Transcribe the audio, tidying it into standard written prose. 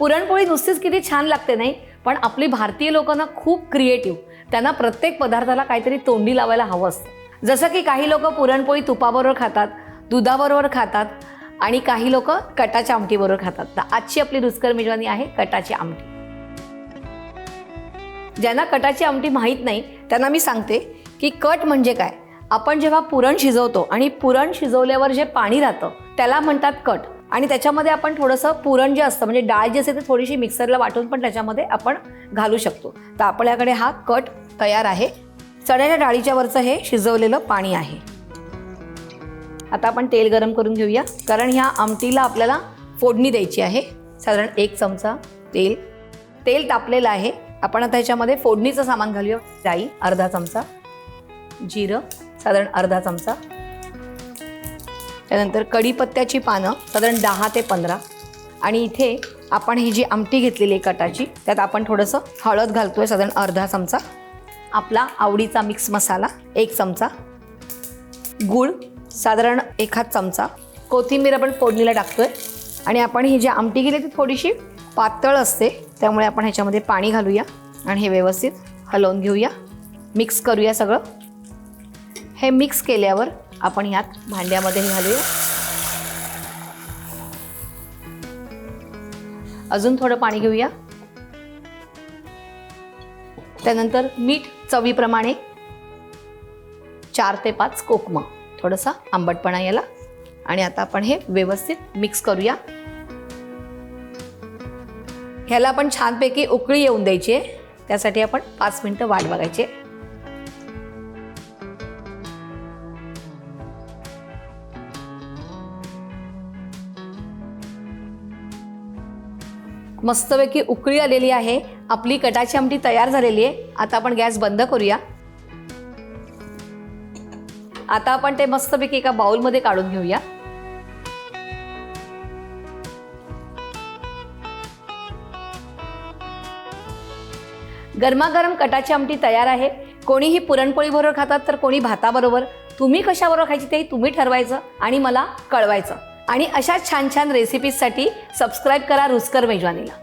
पुरणपोळी नुसतीच किती छान लागते नाही, पण आपली भारतीय लोकांना खूप क्रिएटिव्ह, त्यांना प्रत्येक पदार्थाला काहीतरी तोंडी लावायला हवं असतं. जसं की काही लोक पुरणपोळी तुपाबरोबर खातात, दुधाबरोबर खातात आणि काही लोक कटाच्या आमटीबरोबर खातात. तर आजची आपली रुचकर मेजवानी आहे कटाची आमटी. ज्यांना कटाची आमटी माहीत नाही त्यांना मी सांगते की कट म्हणजे काय. आपण जेव्हा पुरण शिजवतो आणि पुरण शिजवल्यावर जे पाणी राहतं त्याला म्हणतात कट. आणि त्याच्यामध्ये आपण थोडंसं पुरण जे असतं म्हणजे डाळ जी असते ती थोडीशी मिक्सरला वाटून पण त्याच्यामध्ये आपण घालू शकतो. तर आपल्याकडे हा कट तयार आहे. चण्याच्या डाळीच्या वरचं हे शिजवलेलं पाणी आहे. आता आपण तेल गरम करून घेऊया, कारण ह्या आमटीला आपल्याला फोडणी द्यायची आहे. साधारण 1 चमचा तेल तापलेलं आहे. आपण आता ह्याच्यामध्ये फोडणीचं सामान घालूया. राई अर्धा चमचा, जिरं साधारण अर्धा चमचा, त्यानंतर कढीपत्त्याची पानं साधारण 10 ते 15. आणि इथे आपण ही जी आमटी घेतलेली आहे कटाची, त्यात आपण थोडंसं हळद घालतोय साधारण अर्धा चमचा, आपला आवडीचा मिक्स मसाला 1 चमचा, गूळ साधारण 1 चमचा, कोथिंबीर आपण फोडणीला टाकतोय. आणि आपण ही जी आमटी केली ती थोडीशी पातळ असते, त्यामुळे आपण ह्याच्यामध्ये पाणी घालूया आणि हे व्यवस्थित हलवून घेऊया, मिक्स करूया सगळं. हे मिक्स केल्यावर आपण ह्यात भांड्यामध्ये घालूया. अजून थोडं पाणी घेऊया. त्यानंतर मीठ चवीप्रमाणे, 4 ते 5 कोकमं, थोडासा आंबटपणा याला. आणि आता आपण हे व्यवस्थित मिक्स करूया. ह्याला आपण छानपैकी उकळी येऊन द्यायची आहे, त्यासाठी आपण 5 मिनिटं वाट बघायची. मस्तपैकी उकळी आलेली आहे. आपली कटाची आमटी तयार झालेली आहे. आता आपण गॅस बंद करूया. आता आपण ते मस्तपैकी एका बाउलमध्ये काढून घेऊया. गरमागरम कटाची आमटी तयार आहे. कोणीही पुरणपोळी बरोबर खातात तर कोणी भाताबरोबर. तुम्ही कशाबरोबर खायची ते तुम्ही ठरवायचं आणि मला कळवायचं. आणि अशा छान छान रेसिपीजसाठी सबस्क्राईब करा रुचकर मेजवानीला.